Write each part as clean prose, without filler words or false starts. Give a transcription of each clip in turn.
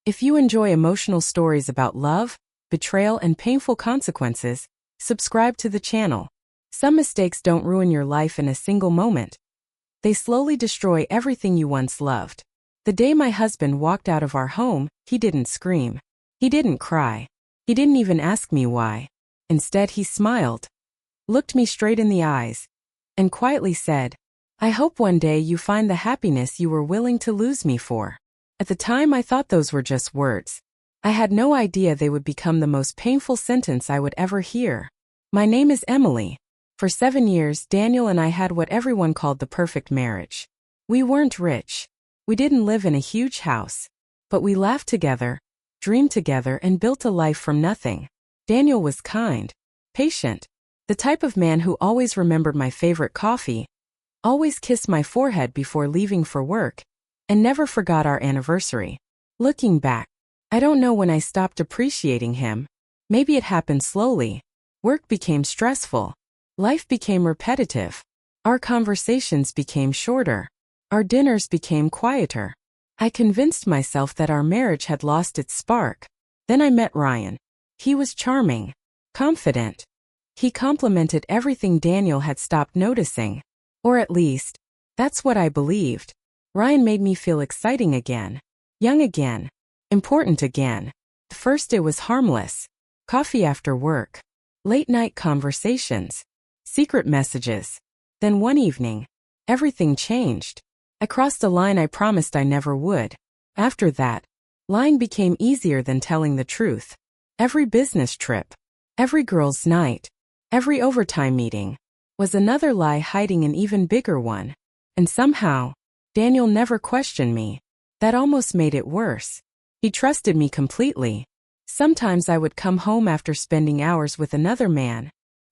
If you enjoy emotional stories about love, betrayal, and painful consequences, subscribe to the channel. Some mistakes don't ruin your life in a single moment. They slowly destroy everything you once loved. The day my husband walked out of our home, he didn't scream. He didn't cry. He didn't even ask me why. Instead, he smiled, looked me straight in the eyes, and quietly said, "I hope one day you find the happiness you were willing to lose me for." At the time, I thought those were just words. I had no idea they would become the most painful sentence I would ever hear. My name is Emily. For 7 years, Daniel and I had what everyone called the perfect marriage. We weren't rich. We didn't live in a huge house. But we laughed together, dreamed together, and built a life from nothing. Daniel was kind, patient, the type of man who always remembered my favorite coffee, always kissed my forehead before leaving for work, and never forgot our anniversary. Looking back, I don't know when I stopped appreciating him. Maybe it happened slowly. Work became stressful. Life became repetitive. Our conversations became shorter. Our dinners became quieter. I convinced myself that our marriage had lost its spark. Then I met Ryan. He was charming, confident. He complimented everything Daniel had stopped noticing. Or at least, that's what I believed. Ryan made me feel exciting again, young again, important again. At first it was harmless. Coffee after work, late-night conversations, secret messages. Then one evening, everything changed. I crossed a line I promised I never would. After that, lying became easier than telling the truth. Every business trip, every girls' night, every overtime meeting was another lie hiding an even bigger one. And somehow, Daniel never questioned me. That almost made it worse. He trusted me completely. Sometimes I would come home after spending hours with another man,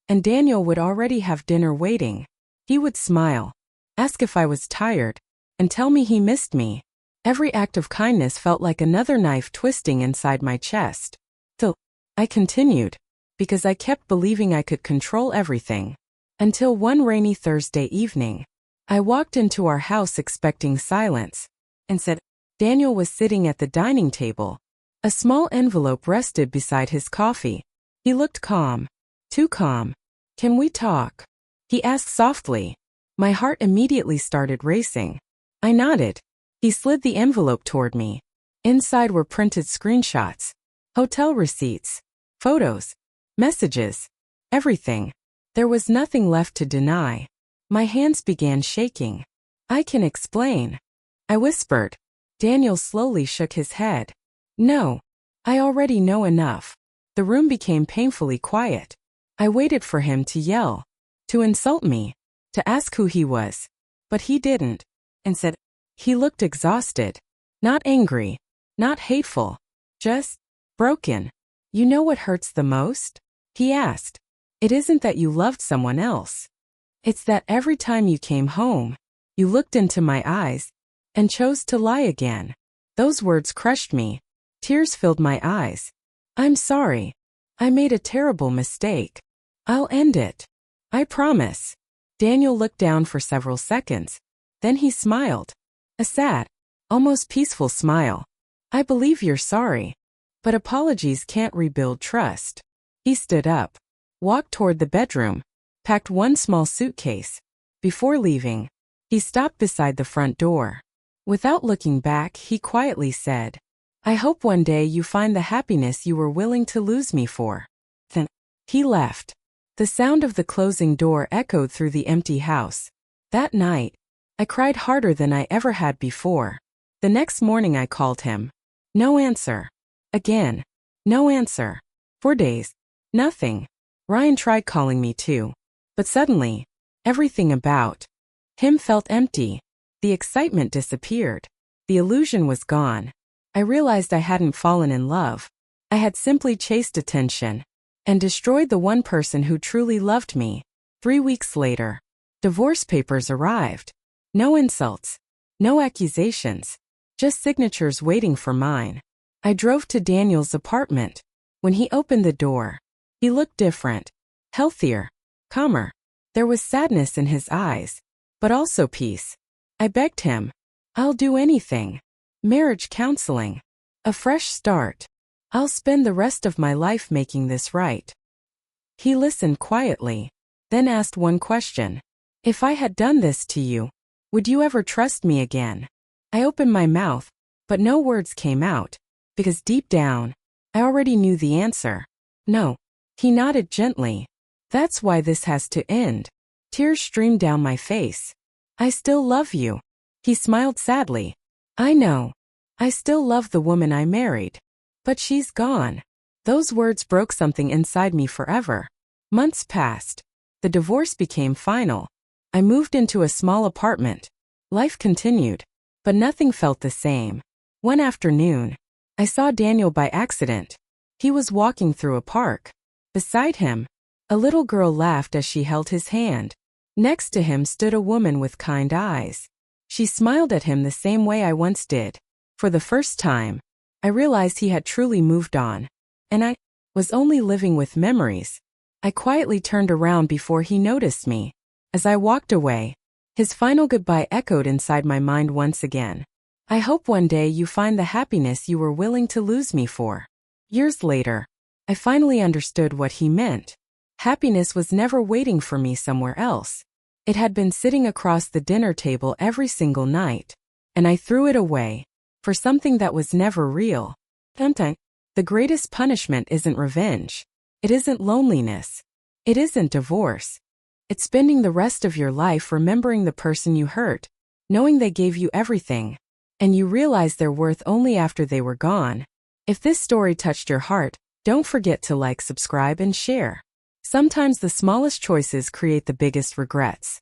and Daniel would already have dinner waiting. He would smile, ask if I was tired, and tell me he missed me. Every act of kindness felt like another knife twisting inside my chest. Still, I continued, because I kept believing I could control everything. Until one rainy Thursday evening, I walked into our house expecting silence, and said, Daniel was sitting at the dining table. A small envelope rested beside his coffee. He looked calm, too calm. "Can we talk?" he asked softly. My heart immediately started racing. I nodded. He slid the envelope toward me. Inside were printed screenshots, hotel receipts, photos, messages, everything. There was nothing left to deny. My hands began shaking. "I can explain," I whispered. Daniel slowly shook his head. "No, I already know enough." The room became painfully quiet. I waited for him to yell, to insult me, to ask who he was. But he didn't. Instead, he looked exhausted. Not angry, not hateful, just broken. "You know what hurts the most?" he asked. "It isn't that you loved someone else. It's that every time you came home, you looked into my eyes and chose to lie again." Those words crushed me. Tears filled my eyes. "I'm sorry. I made a terrible mistake. I'll end it. I promise." Daniel looked down for several seconds. Then he smiled. A sad, almost peaceful smile. "I believe you're sorry. But apologies can't rebuild trust." He stood up, walked toward the bedroom, packed one small suitcase. Before leaving, he stopped beside the front door. Without looking back, he quietly said, "I hope one day you find the happiness you were willing to lose me for." Then, he left. The sound of the closing door echoed through the empty house. That night, I cried harder than I ever had before. The next morning I called him. No answer. Again. No answer. For days. Nothing. Ryan tried calling me too. But suddenly, everything about him felt empty. The excitement disappeared. The illusion was gone. I realized I hadn't fallen in love. I had simply chased attention and destroyed the one person who truly loved me. 3 weeks later, divorce papers arrived. No insults, no accusations, just signatures waiting for mine. I drove to Daniel's apartment. When he opened the door, he looked different, healthier, calmer. There was sadness in his eyes, but also peace. I begged him, "I'll do anything. Marriage counseling. A fresh start. I'll spend the rest of my life making this right. He listened quietly, then asked one question. If I had done this to you, would you ever trust me again? I opened my mouth, but no words came out, because deep down, I already knew the answer. No. He nodded gently. That's why this has to end. Tears streamed down my face. I still love you. He smiled sadly. I know. I still love the woman I married. But she's gone. Those words broke something inside me forever. Months passed. The divorce became final. I moved into a small apartment. Life continued, but nothing felt the same. One afternoon, I saw Daniel by accident. He was walking through a park. Beside him, a little girl laughed as she held his hand. Next to him stood a woman with kind eyes. She smiled at him the same way I once did. For the first time, I realized he had truly moved on, and I was only living with memories. I quietly turned around before he noticed me. As I walked away, his final goodbye echoed inside my mind once again. I hope one day you find the happiness you were willing to lose me for. Years later, I finally understood what he meant. Happiness was never waiting for me somewhere else. It had been sitting across the dinner table every single night, and I threw it away for something that was never real. Sometimes, the greatest punishment isn't revenge. It isn't loneliness. It isn't divorce. It's spending the rest of your life remembering the person you hurt, knowing they gave you everything, and you realize their worth only after they were gone. If this story touched your heart, don't forget to like, subscribe, and share. Sometimes the smallest choices create the biggest regrets.